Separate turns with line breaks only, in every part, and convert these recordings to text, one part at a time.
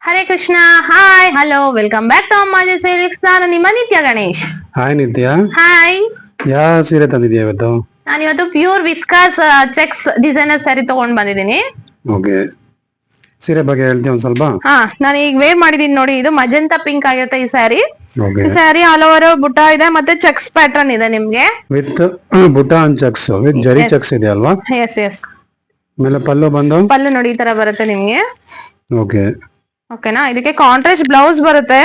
Hare Krishna. Hi, hello, welcome back to Ammaji Silks. ನಾನು ನಿಮ್ಮ ನಿತ್ಯ ಗಣೇಶ್.
ಹಾಯ್ ನಿತ್ಯ.
ಹಾಯ್.
ಯಾವ ಸೀರೆ ತಂದಿದ್ಯಾ ಇವತ್ತು?
ನಾನು ಇವತ್ತು pure viscose cheques designer sari ತಗೊಂಡ್ ಬಂದಿದ್ದೀನಿ.
ಓಕೆ, ಸೀರೆ ಬಗ್ಗೆ ಹೇಳ್ತೀಯ ಒಂದ್ ಸ್ವಲ್ಪ?
ನಾನು ಈಗ ವೇರ್ ಮಾಡಿದೀನಿ ನೋಡಿ. ಇದು ಮಜಂತಾ ಪಿಂಕ್ ಆಗಿರುತ್ತೆ ಈ ಸ್ಯಾರಿ.
ಓಕೆ,
ಈ ಸ್ಯಾರಿ ಆಲ್ ಓವರ್ ಬುಟ್ಟ ಇದೆ ಮತ್ತೆ ಚೆಕ್ಸ್ ಪ್ಯಾಟರ್ನ್ ಇದೆ ನಿಮ್ಗೆ.
With butta and checks with zari checks ಇದೆ ಅಲ್ವಾ?
Yes yes.
ಆಮೇಲೆ ಪಲ್ಲು ಬಂದು
ಪಲ್ಲು ನೋಡಿ ಈ ತರ ಬರುತ್ತೆ ನಿಮ್ಗೆ.
ಓಕೆ,
ಓಕೆನಾ. ಇದಕ್ಕೆ ಕಾಂಟ್ರಾಸ್ಟ್ ಬ್ಲೌಸ್ ಬರುತ್ತೆ.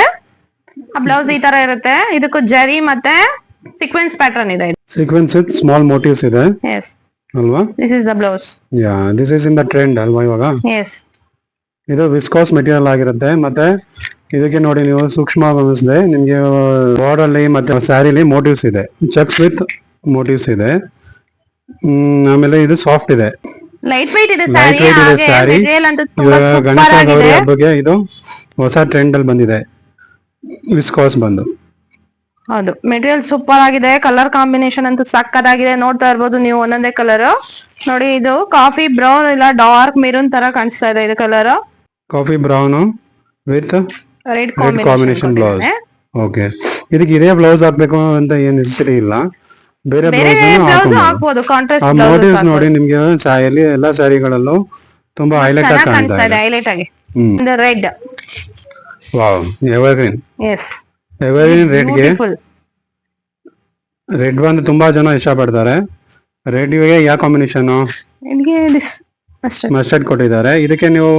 ಆ ಬ್ಲೌಸ್ ಈ ತರ ಇರುತ್ತೆ. ಇದಕ್ಕೂ ಜರಿ ಮತ್ತೆ ಸೀಕ್ವೆನ್ಸ್ ಪ್ಯಾಟರ್ನ್ ಇದೆ.
ಸೀಕ್ವೆನ್ಸ್ ವಿತ್ ಸ್ಮಾಲ್ ಮೋಟಿವ್ಸ್ ಇದೆ
ಎಸ್
ಅಲ್ವಾ?
This is the blouse.
Yeah, this is in the trend ಅಲ್ವಾ ಇವಾಗ?
ಎಸ್.
ಇದು ವಿಸ್ಕಾಸ್ ಮೆಟೀರಿಯಲ್ ಆಗಿರುತ್ತೆ. ಮತ್ತೆ ಇದಕ್ಕೆ ನೋಡಿ, ನೀವು ಸೂಕ್ಷ್ಮ ಗಮನಿಸಿದೆ ನಿಮ್ಗೆ ಬಾರ್ಡರ್ ಅಲ್ಲಿ ಮತ್ತೆ ಸ್ಯಾರಿಲಿ ಮೋಟಿವ್ಸ್ ಇದೆ, ಚೆಕ್ಸ್ ವಿತ್ ಮೋಟಿವ್ಸ್ ಇದೆ. ಆಮೇಲೆ ಇದು ಸಾಫ್ಟ್ ಇದೆ,
ಲೈಟ್ ವೆಯ್ಟ್ ಇದೆ
ಲೈಟ್ ವೇಟ್ ಇದೆ ಸ್ಯಾರಿ. ಗಣೇಶ ಗೌರಿ ಹಬ್ಬಕ್ಕೆ ಇದು ಹೊಸ ಟ್ರೆಂಡ್ ಅಲ್ಲಿ ಬಂದಿದೆ ವಿಸ್ಕಾಸ್ ಬಂದು.
ಹೌದು, ಮೆಟೀರಿಯಲ್ ಸೂಪರ್ ಆಗಿದೆ. ಕಲರ್ ಕಾಂಬಿನೇಷನ್ ಅಂತೂ ಸಕ್ಕತ್ತಾಗಿದೆ. ನೋಡ್ತಾ ಇರ್ಬೋದು ನೀವು ಒಂದೊಂದೇ ಕಲರ್ ನೋಡಿ. ಇದು ಕಾಫಿ ಬ್ರೌನ್ ಇಲ್ಲ ಡಾರ್ಕ್ ಮೆರೂನ್ ತರ ಕಾಣಿಸ್ತಾ ಇದೆ. ಇದು colour
coffee brown with
red
combination blouse. Okay, ಇದಕ್ಕೆ ಇದೇ ಬ್ಲೌಸ್ ಹಾಕ್ಬೇಕು ಅಂತ ಏನ್ ನೆಸೆಸಿಟಿ ಇಲ್ಲ, ಬೇರೆ ಬ್ಲೌಸ್
ಹಾಕ್ಬೋದು.
ಆ ಮೋಟಿವ್ಸ್ ನೋಡಿ ನಿಮ್ಗೆ ಸಾಯಲ್ಲಿ ಎಲ್ಲಾ ಸ್ಯಾರಿಗಳಲ್ಲೂ ತುಂಬಾ ಹೈಲೈಟ್ ಆಗಿ ಕಾಣ್ತಾ ಇದೆ.
ಹೈಲೈಟ್ ಆಗಿ red.
Wow, evergreen.
Yes,
evergreen ರೆಡ್ಗೆ ರೆಡ್ ಬಂದು ತುಂಬಾ ಜನ ಇಷ್ಟಪಡ್ತಾರೆ. ರೆಡ್ ಗೆ ಯಾವ ಕಾಂಬಿನೇಷನ್? ಮಸ್ಟರ್ಡ್ ಕೊಟ್ಟಿದ್ದಾರೆ. ಇದಕ್ಕೆ ನೀವು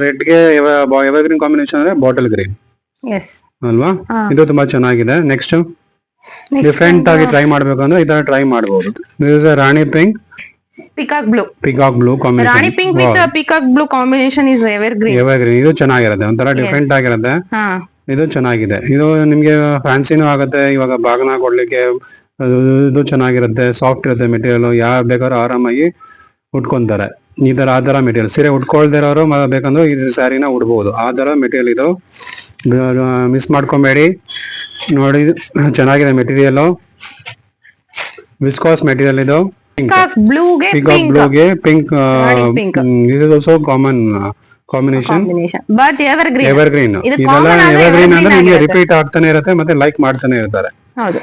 ರೆಡ್ಗೆ ಎವರ್ಗ್ರೀನ್ ಕಾಂಬಿನೇಷನ್ ಅಂದ್ರೆ ಬಾಟಲ್ ಗ್ರೀನ್ ಅಲ್ವಾ? ಇದು ತುಂಬಾ ಚೆನ್ನಾಗಿದೆ. ನೆಕ್ಸ್ಟ್ ಡಿಫ್ರೆಂಟ್ ಆಗಿ ಟ್ರೈ ಮಾಡ್ಬೇಕಂದ್ರೆ ಇದನ್ನ ಟ್ರೈ ಮಾಡಬಹುದು. This is Rani pink
peacock blue.
Peacock blue combination.
Rani pink with peacock blue combination is evergreen.
Evergreen ಇದು ಚೆನ್ನಾಗಿರುತ್ತೆ, ಒಂಥರ ಡಿಫ್ರೆಂಟ್ ಆಗಿರುತ್ತೆ. ಇದು ಚೆನ್ನಾಗಿದೆ. ಇದು ನಿಮ್ಗೆ ಫ್ಯಾನ್ಸಿನೂ ಆಗುತ್ತೆ. ಇವಾಗ ಬಾಗನ ಕೊಡ್ಲಿಕ್ಕೆ ಇದು ಚೆನ್ನಾಗಿರುತ್ತೆ. ಸಾಫ್ಟ್ ಇರುತ್ತೆ ಮೆಟೀರಿಯಲ್. ಯಾವ ಬೇಕಾದ್ರೂ ಆರಾಮಾಗಿ ಉಟ್ಕೊಂತಾರೆ. ಆ ತರ ಮೆಟೀರಿಯಲ್. ಸೀರೆ ಉಟ್ಕೊಳ್ದಿರೋರು ಬೇಕಂದ್ರೆ ಈ ಸ್ಯಾರಿನ ಉಡ್ಬೋದು. ಆ ತರ ಮೆಟೀರಿಯಲ್ ಇದು. ಮಿಸ್ ಮಾಡ್ಕೊಬೇಡಿ ನೋಡಿ, ಚೆನ್ನಾಗಿದೆ ಮೆಟೀರಿಯಲ್. ವಿಸ್ಕಾಸ್ ಮೆಟೀರಿಯಲ್ ಇದು.
ಪಿಕಾಕ್ ಬ್ಲೂಗೆ
pink. This is also common combination,
but evergreen.
ಇದೆಲ್ಲ ಎವರ್ಗ್ರೀನ್ ಅಂದ್ರೆ ನಿಮಗೆ ರಿಪೀಟ್ ಆಗ್ತಾನೆ ಇರುತ್ತೆ ಮತ್ತೆ ಲೈಕ್ ಮಾಡ್ತಾನೆ ಇರ್ತಾರೆ.
ಹೌದು.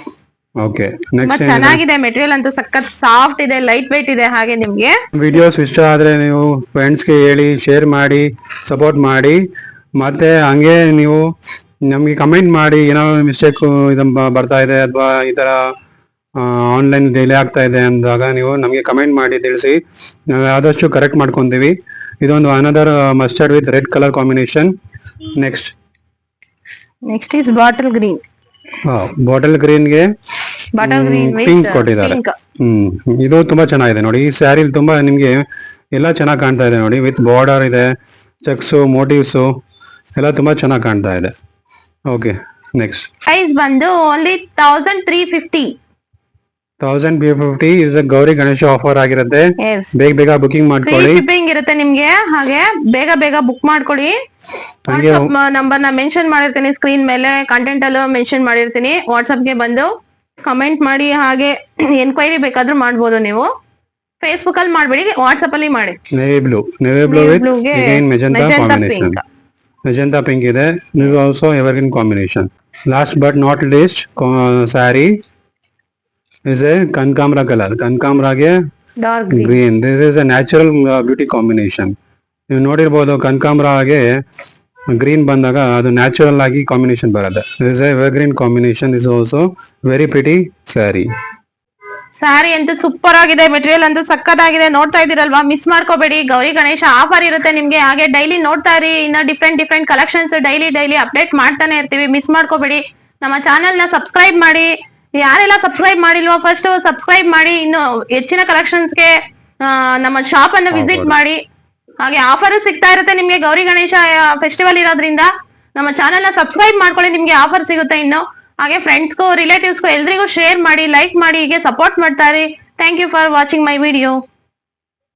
ಓಕೆ, ನೆಕ್ಸ್ಟ್
ಚೆನ್ನಾಗಿದೆ. ಮೆಟೀರಿಯಲ್ ಅಂತೂ ಸಖತ್ ಸಾಫ್ಟ್ ಇದೆ, ಲೈಟ್ ವೇಟ್ ಇದೆ. ಹಾಗೆ ನಿಮ್ಗೆ
ವಿಡಿಯೋಸ್ ಇಷ್ಟ ಆದ್ರೆ ನೀವು ಫ್ರೆಂಡ್ಸ್ಗೆ ಹೇಳಿ, ಶೇರ್ ಮಾಡಿ, ಸಪೋರ್ಟ್ ಮಾಡಿ. ಮತ್ತೆ ಹಂಗೆ ನೀವು ನಮ್ಗೆ ಕಮೆಂಟ್ ಮಾಡಿ, ಏನೋ ಮಿಸ್ಟೇಕ್ ಬರ್ತಾ ಇದೆ ಅಥವಾ ಈ ತರ ಆನ್ಲೈನ್ ಡಿಲೇ ಆಗ್ತಾ ಇದೆ ಅಂದಾಗ ನೀವು ನಮಗೆ ಕಮೆಂಟ್ ಮಾಡಿ ತಿಳಿಸಿ. ನಾವು ಆದಷ್ಟು ಕರೆಕ್ಟ್ ಮಾಡ್ಕೊಂತೀವಿ. ಇದೊಂದು another mustard with red colour combination.
Next is bottle green.
Bottle ಗ್ರೀನ್ಗೆ ಪಿಂಕ್ ಕೊಟ್ಟಿದ್ದಾರೆ. ಇದು ತುಂಬಾ ಚೆನ್ನಾಗಿದೆ ನೋಡಿ. ಈ ಸ್ಯಾರಿ ತುಂಬಾ ನಿಮ್ಗೆ ಎಲ್ಲ ಚೆನ್ನಾಗಿ ಕಾಣ್ತಾ ಇದೆ ನೋಡಿ. ವಿತ್ ಬಾರ್ಡರ್ ಇದೆ, ಚೆಕ್ಸ್, ಮೋಟಿವ್ಸ್ ಎಲ್ಲ ತುಂಬಾ ಚೆನ್ನಾಗಿ ಕಾಣ್ತಾ ಇದೆ. ಓಕೆ, ನೆಕ್ಸ್ಟ್
ಪ್ರೈಸ್ ಬಂದು only 1350.
1350 is Gauri Ganesha offer ಆಗಿರುತ್ತೆ. ಬೇಗ ಬುಕಿಂಗ್ ಮಾಡ್ಕೊಳ್ಳಿ.
ಶಿಪ್ಪಿಂಗ್ ಇರುತ್ತೆ ನಿಮ್ಗೆ. ಹಾಗೆ ಬೇಗ ಬುಕ್ ಮಾಡ್ಕೊಳ್ಳಿ. ನಂಬರ್ ನ ಮೆನ್ಷನ್ ಮಾಡಿರ್ತೀನಿ ಸ್ಕ್ರೀನ್ ಮೇಲೆ, ಕಂಟೆಂಟ್ ಅಲ್ಲೂ ಮೆನ್ಷನ್ ಮಾಡಿರ್ತೀನಿ. ವಾಟ್ಸ್ಆಪ್ ಗೆ ಬಂದು ಕಮೆಂಟ್ ಮಾಡಿ. ಹಾಗೆ ಎನ್ಕ್ವೈರಿ ಬೇಕಾದ್ರೂ ಮಾಡ್ಬೋದು ನೀವು. ಫೇಸ್ಬುಕ್ ಅಲ್ಲಿ ಮಾಡ್ಬೇಡಿ, ವಾಟ್ಸ್ಆಪ್ ಅಲ್ಲಿ ಮಾಡಿ.
ನೇವಿ ಬ್ಲೂ ಮೆಜೆಂಟಾ ಪಿಂಕ್ ಇದೆ. This also evergreen combination. Last but not least sari is a Kankamra color. Kankamrage
dark
green. This is a natural beauty combination. ನೀವು ನೋಡಿರ್ಬೋದು, ಕನಕಾಂಬರಾಗೆ ಗ್ರೀನ್ ಬಂದಾಗ ಅದು ನ್ಯಾಚುರಲ್ ಆಗಿ ಕಾಂಬಿನೇಷನ್ ಬರುತ್ತೆ. This is A evergreen combination. Is also very pretty sari.
Sari ಅಂತೂ super ಆಗಿದೆ. Material ಅಂತೂ ಸಕ್ಕತ್ತಾಗಿದೆ. ನೋಡ್ತಾ ಇದೀರಲ್ವಾ, ಮಿಸ್ ಮಾಡ್ಕೋಬೇಡಿ. ಗೌರಿ ಗಣೇಶ ಆಫರ್ ಇರುತ್ತೆ ನಿಮ್ಗೆ. ಹಾಗೆ ಡೈಲಿ ನೋಡ್ತಾ ಇರಿ. ಇನ್ನ ಡಿಫ್ರೆಂಟ್ ಕಲೆಕ್ಷನ್ಸ್ ಡೈಲಿ ಅಪ್ಡೇಟ್ ಮಾಡ್ತಾನೆ ಇರ್ತೀವಿ. ಮಿಸ್ ಮಾಡ್ಕೋಬೇಡಿ. ನಮ್ಮ ಚಾನೆಲ್ ನ ಸಬ್ಸ್ಕ್ರೈಬ್ ಮಾಡಿ. ಯಾರೆಲ್ಲ ಸಬ್ಸ್ಕ್ರೈಬ್ ಮಾಡಿಲ್ವೋ ಫಸ್ಟ್ ಸಬ್ಸ್ಕ್ರೈಬ್ ಮಾಡಿ. ಇನ್ನು ಹೆಚ್ಚಿನ ಕಲೆಕ್ಷನ್ಸ್ಗೆ ನಮ್ಮ ಶಾಪ್ ಅನ್ನು ವಿಸಿಟ್ ಮಾಡಿ. ಹಾಗೆ ಆಫರ್ ಸಿಗ್ತಾ ಇರುತ್ತೆ ನಿಮ್ಗೆ. ಗೌರಿ ಗಣೇಶ ಫೆಸ್ಟಿವಲ್ ಇರೋದ್ರಿಂದ ನಮ್ಮ ಚಾನೆಲ್ ನ ಸಬ್ಸ್ಕ್ರೈಬ್ ಮಾಡ್ಕೊಳ್ಳಿ, ನಿಮ್ಗೆ ಆಫರ್ ಸಿಗುತ್ತೆ. ಇನ್ನು ಹಾಗೆ ಫ್ರೆಂಡ್ಸ್ಗೂ ರಿಲೇಟಿವ್ಸ್ಗೂ ಎಲ್ರಿಗೂ ಶೇರ್ ಮಾಡಿ, ಲೈಕ್ ಮಾಡಿ, ಹೀಗೆ ಸಪೋರ್ಟ್ ಮಾಡ್ತಾ ಇರಿ. Thank you for watching my video.